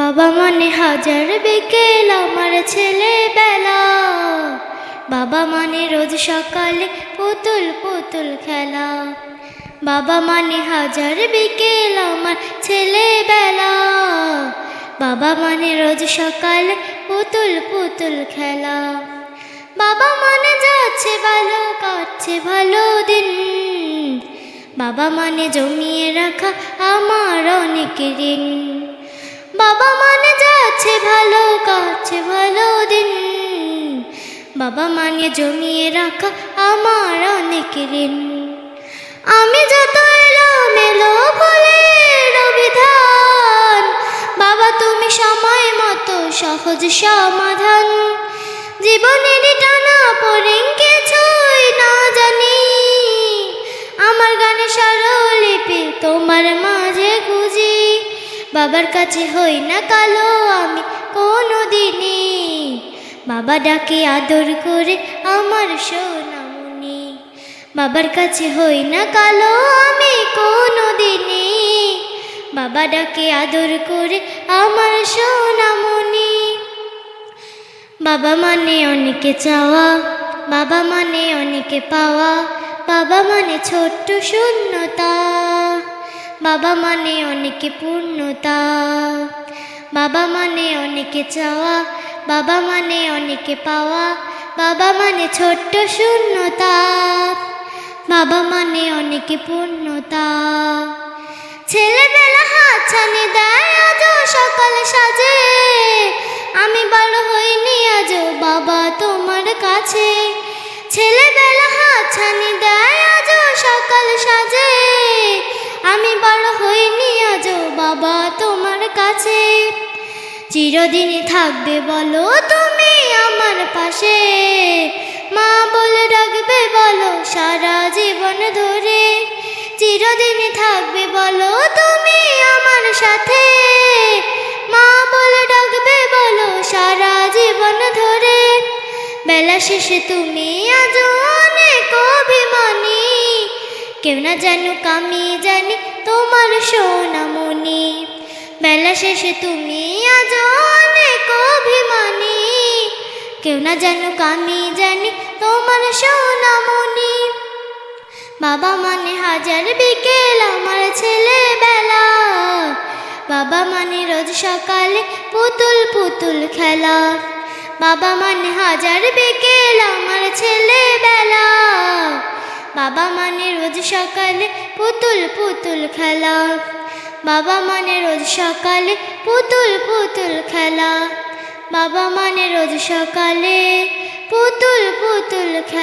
বাবা মানে হাজার বিকেল আমার ছেলেবেলা, বাবা মানে রোজ সকালে পুতুল পুতুল খেলা। বাবা মানে হাজার বিকেল আমার ছেলেবেলা, বাবা মানে রোজ সকালে পুতুল পুতুল খেলা। বাবা মানে যাচ্ছে ভালো কাটছে ভালো দিন, বাবা মানে জমিয়ে রাখা আমার অনেক ঋণ। বাবা মানে যাচ্ছে ভালো কাটছে ভালো দিন, বাবা মানে জমিয়ে রাখা আমার অনেক ঋণ। আমি যত এলোমেলো ভুলের অভিধান, বাবা তুমি সময় মতো সহজ সমাধান। জীবনের টানা পড়ে কিছুই না জানি, আমার গানে স্বরলিপি তোমার মাঝে খুঁজি। বাবার কাছে হই না কালো আমি কোনো দিনই, বাবা ডাকে আদর করে আমার সোনামণি। বাবার কাছে হই না কালো আমি কোনো দিনই, বাবা ডাকে আদর করে আমার সোনামণি। বাবা মানে অনেকে চাওয়া, বাবা মানে অনেকে পাওয়া, বাবা মানে ছোট্ট শূন্যতা, বাবা মানে অনেকে পূর্ণতা। বাবা মানে অনেকে চাওয়া, বাবা মানে অনেকে পাওয়া, বাবা মানে ছোট্ট শূন্যতা, বাবা মানে অনেকে পূর্ণতা। ছেলেবেলা হাতছানি দেয় আজও সকাল সাজে, আমি বড় হইনি আজও বাবা তোমার কাছে। ছেলেবেলা হাতছানি দেয় আজও সকাল সাজে, আমি বড় হইনি আজও বাবা তোমার কাছে। চিরদিনই থাকবে বলো তুমি আমার পাশে, মা বলে ডাকবে বলো সারা জীবন ধরে। চিরদিনই থাকবে বলো তুমি আমার সাথে, মা বলে ডাকবে বলো সারা জীবন ধরে। বেলা শেষে তুমি আজ অনেক অভিমানী, কেউ না জানুক আমি জানি তোমার সোনামণি। বেলা শেষে তুমি আজ অনেক অভিমানী, কেউ না জানুক আমি জানি তোমার সোনামণি। বাবা মানে হাজার বিকেল আমার ছেলেবেলা, বাবা মানে রোজ সকালে পুতুল পুতুল খেলা। বাবা মানে হাজার বিকেল আমার ছেলেবেলা, বাবা মানে রোজ সকালে পুতুল পুতুল খেলা। বাবা মানে রোজ সকালে পুতুল পুতুল খেলা, বাবা মানে রোজ সকালে পুতুল পুতুল খেলা।